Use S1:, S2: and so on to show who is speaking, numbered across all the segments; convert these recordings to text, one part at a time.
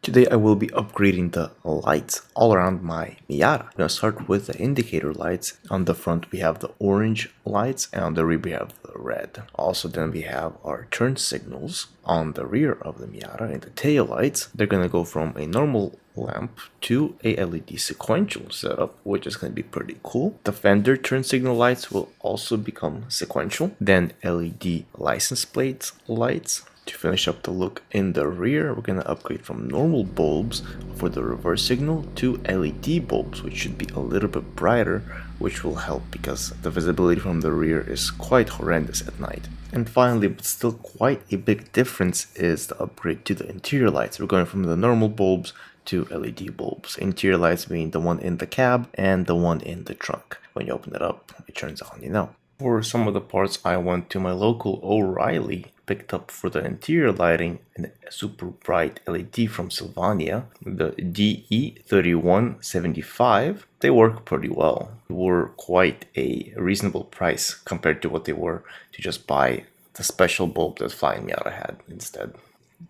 S1: Today I will be upgrading the lights all around my Miata. I'm going to start with the indicator lights. On the front we have the orange lights and on the rear we have the red. Also then we have our turn signals on the rear of the Miata and the tail lights. They're going to go from a normal lamp to a LED sequential setup, which is going to be pretty cool. The fender turn signal lights will also become sequential. Then LED license plates lights. To finish up the look in the rear, we're going to upgrade from normal bulbs for the reverse signal to LED bulbs, which should be a little bit brighter, which will help because the visibility from the rear is quite horrendous at night. And finally, but still quite a big difference, is the upgrade to the interior lights. We're going from the normal bulbs to LED bulbs. Interior lights being the one in the cab and the one in the trunk. When you open it up, it turns on, you know. For some of the parts, I went to my local O'Reilly, picked up for the interior lighting a super bright LED from Sylvania, the DE3175. They work pretty well. They were quite a reasonable price compared to what they were to just buy the special bulb that Flying Miata had instead.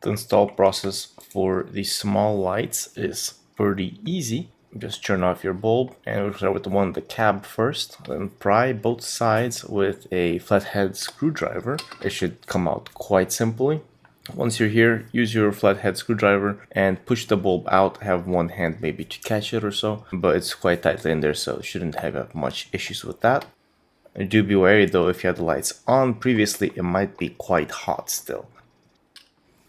S1: The install process for these small lights is pretty easy. Just turn off your bulb, and we'll start with the one in the cab first. Then pry both sides with a flathead screwdriver. It should come out quite simply. Once you're here, use your flathead screwdriver and push the bulb out. Have one hand maybe to catch it or so, but it's quite tightly in there, so you shouldn't have much issues with that. Do be wary though, if you had the lights on previously, it might be quite hot still.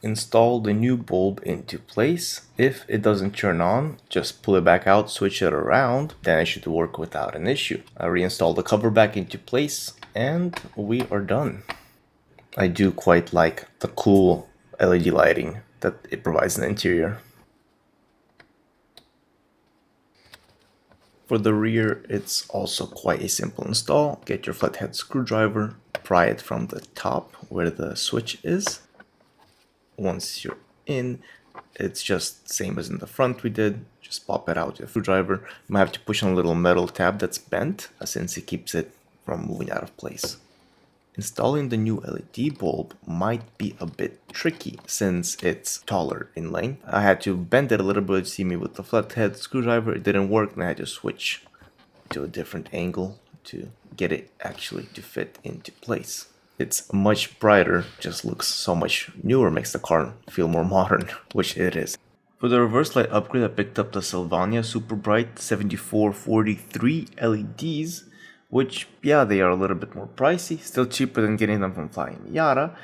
S1: Install the new bulb into place. If it doesn't turn on, just pull it back out, switch it around, then it should work without an issue. I reinstall the cover back into place and we are done. I do quite like the cool LED lighting that it provides in the interior. For the rear, it's also quite a simple install. Get your flathead screwdriver, pry it from the top where the switch is. Once you're in, it's just same as in the front we did. Just pop it out with a screwdriver. You might have to push on a little metal tab that's bent, since it keeps it from moving out of place. Installing the new LED bulb might be a bit tricky since it's taller in length. I had to bend it a little bit, see me with the flathead screwdriver. It didn't work, and I had to switch to a different angle to get it actually to fit into place. It's much brighter, just looks so much newer, makes the car feel more modern, which it is. For the reverse light upgrade, I picked up the Sylvania Super Bright 7443 LEDs, which, yeah, they are a little bit more pricey, still cheaper than getting them from Flying Miata,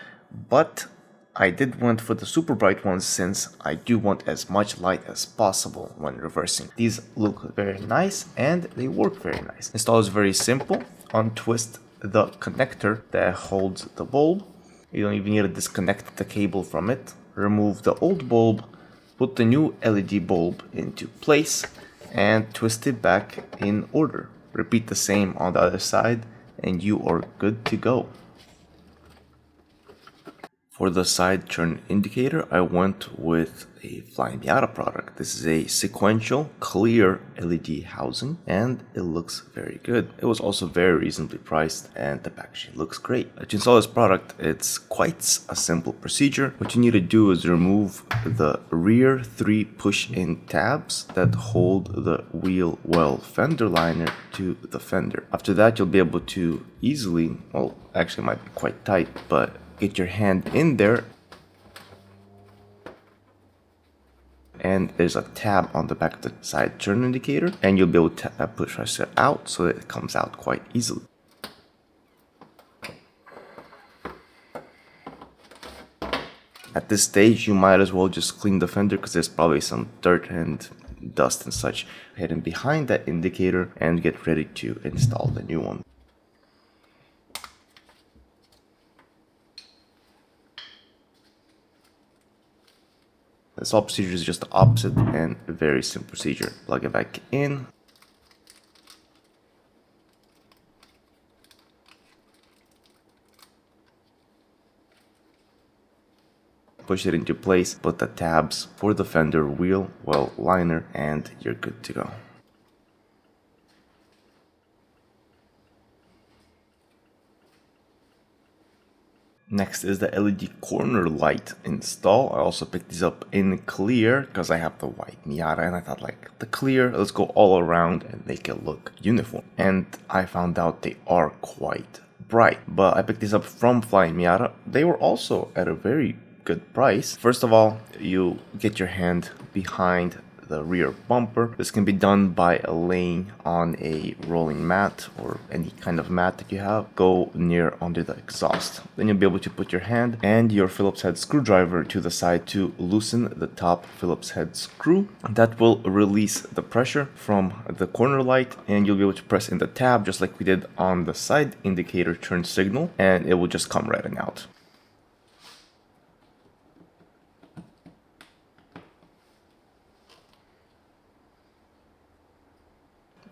S1: but I did want for the super bright ones since I do want as much light as possible when reversing. These look very nice and they work very nice. Install is very simple. Untwist the connector that holds the bulb. You don't even need to disconnect the cable from it. Remove the old bulb, put the new LED bulb into place, and twist it back in order. Repeat the same on the other side and you are good to go. For the side turn indicator, I went with a Flying Miata product. This is a sequential clear LED housing and it looks very good. It was also very reasonably priced and the packaging looks great. To install this product, it's quite a simple procedure. What you need to do is remove the rear 3 push-in tabs that hold the wheel well fender liner to the fender. After that, you'll be able to easily, well, actually it might be quite tight, but get your hand in there and there's a tab on the back of the side turn indicator and you'll be able to push it out so that it comes out quite easily. At this stage you might as well just clean the fender because there's probably some dirt and dust and such hidden behind that indicator and get ready to install the new one. This whole procedure is just the opposite and a very simple procedure. Plug it back in. Push it into place, put the tabs for the fender wheel well liner, and you're good to go. Next is the LED corner light install. I also picked these up in clear because I have the white Miata and I thought like the clear, let's go all around and make it look uniform. And I found out they are quite bright, but I picked these up from Flying Miata. They were also at a very good price. First of all, you get your hand behind the rear bumper. This can be done by laying on a rolling mat or any kind of mat that you have. Go near under the exhaust. Then you'll be able to put your hand and your Phillips head screwdriver to the side to loosen the top Phillips head screw. That will release the pressure from the corner light, and you'll be able to press in the tab just like we did on the side indicator turn signal, and it will just come right on out.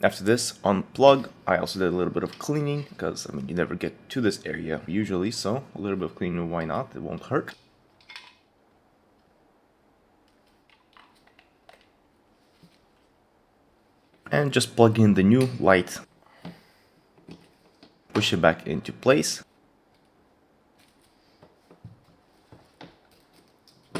S1: After this, unplug. I also did a little bit of cleaning because, I mean, you never get to this area usually, so a little bit of cleaning, why not? It won't hurt. And just plug in the new light. Push it back into place.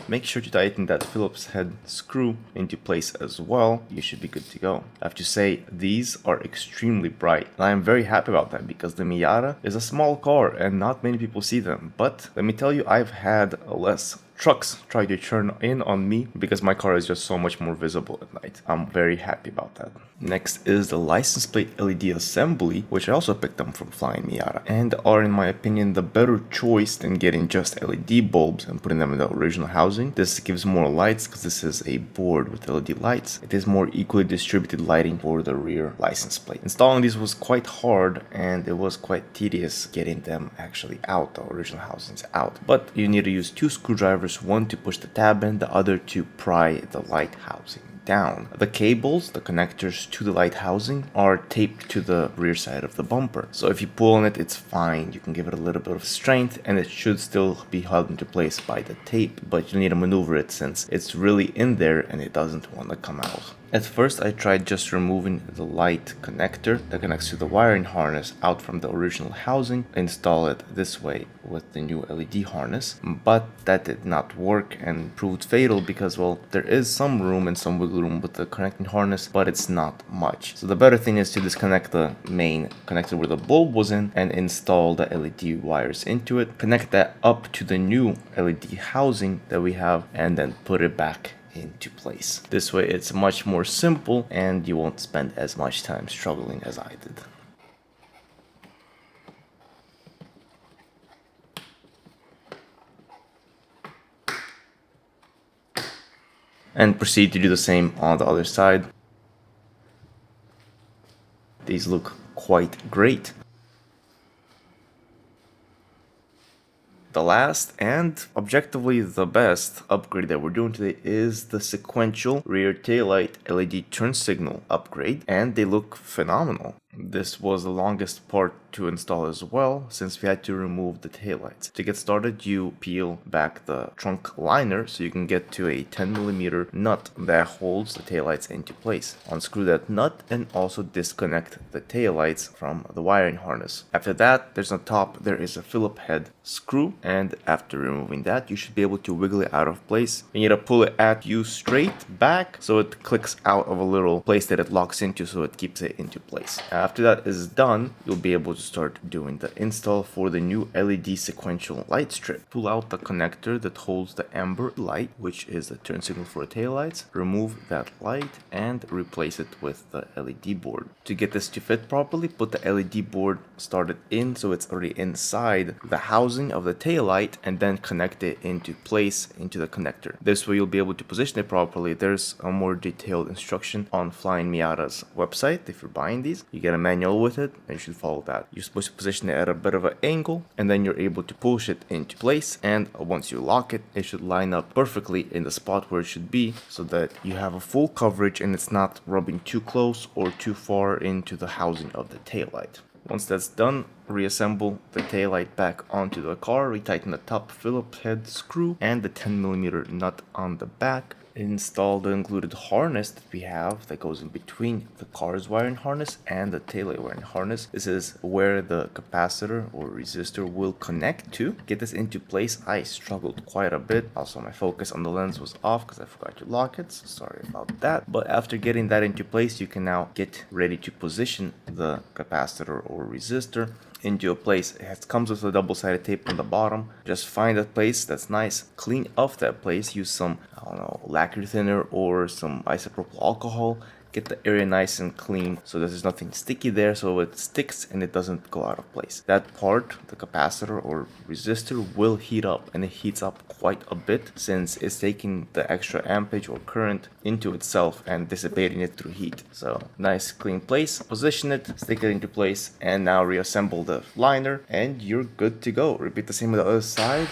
S1: Make sure to tighten that Phillips head screw into place as well. You should be good to go. I have to say, these are extremely bright. And I am very happy about that because the Miata is a small car and not many people see them. But let me tell you, I've had less trucks try to turn in on me because my car is just so much more visible at night. I'm very happy about that. Next is the license plate LED assembly, which I also picked up from Flying Miata, and are in my opinion the better choice than getting just LED bulbs and putting them in the original housing. This gives more lights because this is a board with LED lights. It is more equally distributed lighting for the rear license plate. Installing these was quite hard and it was quite tedious getting them actually out, the original housings out. But you need to use two screwdrivers, one to push the tab in, the other to pry the light housing down. The cables, the connectors to the light housing, are taped to the rear side of the bumper. So if you pull on it, it's fine. You can give it a little bit of strength and it should still be held into place by the tape, but you need to maneuver it since it's really in there and it doesn't want to come out. At first I tried just removing the light connector that connects to the wiring harness out from the original housing, install it this way with the new LED harness, but that did not work and proved fatal because, well, there is some room and some wiggle room with the connecting harness, but it's not much. So the better thing is to disconnect the main connector where the bulb was in and install the LED wires into it, connect that up to the new LED housing that we have, and then put it back into place. This way it's much more simple and you won't spend as much time struggling as I did. And proceed to do the same on the other side. These look quite great. The last and objectively the best upgrade that we're doing today is the Sequential rear taillight LED turn signal upgrade, and they look phenomenal. This was the longest part to install as well, since we had to remove the taillights. To get started, you peel back the trunk liner so you can get to a 10mm nut that holds the taillights into place. Unscrew that nut and also disconnect the taillights from the wiring harness. After that, there's on top, there is a Phillips head screw, and after removing that, you should be able to wiggle it out of place. You need to pull it at you straight back so it clicks out of a little place that it locks into so it keeps it into place. After that is done, you'll be able to start doing the install for the new LED sequential light strip. Pull out the connector that holds the amber light, which is the turn signal for the taillights. Remove that light and replace it with the LED board. To get this to fit properly, put the LED board started in so it's already inside the housing of the taillight, and then connect it into place into the connector. This way you'll be able to position it properly. There's a more detailed instruction on Flying Miata's website. If you're buying these, you get a manual with it and you should follow that. You're supposed to position it at a bit of an angle, and then you're able to push it into place, and once you lock it, it should line up perfectly in the spot where it should be so that you have a full coverage and it's not rubbing too close or too far into the housing of the taillight. Once that's done, reassemble the taillight back onto the car, retighten the top Phillips head screw and the 10mm nut on the back, Install the included harness that we have that goes in between the car's wiring harness and the taillight wiring harness. This is where the capacitor or resistor will connect to. Get this into place. I struggled quite a bit. Also, my focus on the lens was off because I forgot to lock it, so sorry about that. But after getting that into place, you can now get ready to position the capacitor or resistor into a place. It comes with a double-sided tape on the bottom. Just find a place that's nice, clean off that place, use some, I don't know, lacquer thinner or some isopropyl alcohol. Get the area nice and clean so that there's nothing sticky there, so it sticks and it doesn't go out of place. That part, the capacitor or resistor, will heat up, and it heats up quite a bit since it's taking the extra ampage or current into itself and dissipating it through heat. So nice clean place, position it, stick it into place, and now reassemble the liner and you're good to go. Repeat the same with the other side.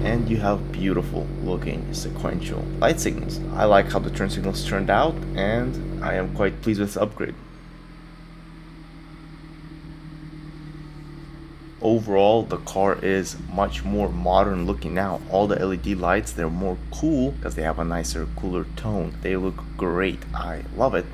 S1: And you have beautiful looking sequential light signals. I like how the turn signals turned out, and I am quite pleased with the upgrade. Overall, the car is much more modern looking now. All the LED lights, they're more cool because they have a nicer, cooler tone. They look great. I love it.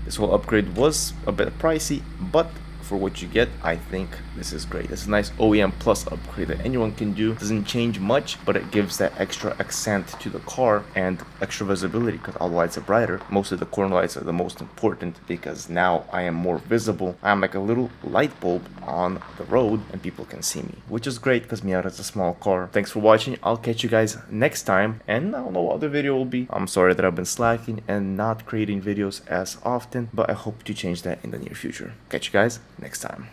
S1: This whole upgrade was a bit pricey, but for what you get, I think this is great. It's a nice OEM Plus upgrade that anyone can do. Doesn't change much, but it gives that extra accent to the car and extra visibility because all the lights are brighter. Most of the corner lights are the most important because now I am more visible. I'm like a little light bulb on the road and people can see me, which is great because Miata is a small car. Thanks for watching. I'll catch you guys next time, and I don't know what the video will be. I'm sorry that I've been slacking and not creating videos as often, but I hope to change that in the near future. Catch you guys next time.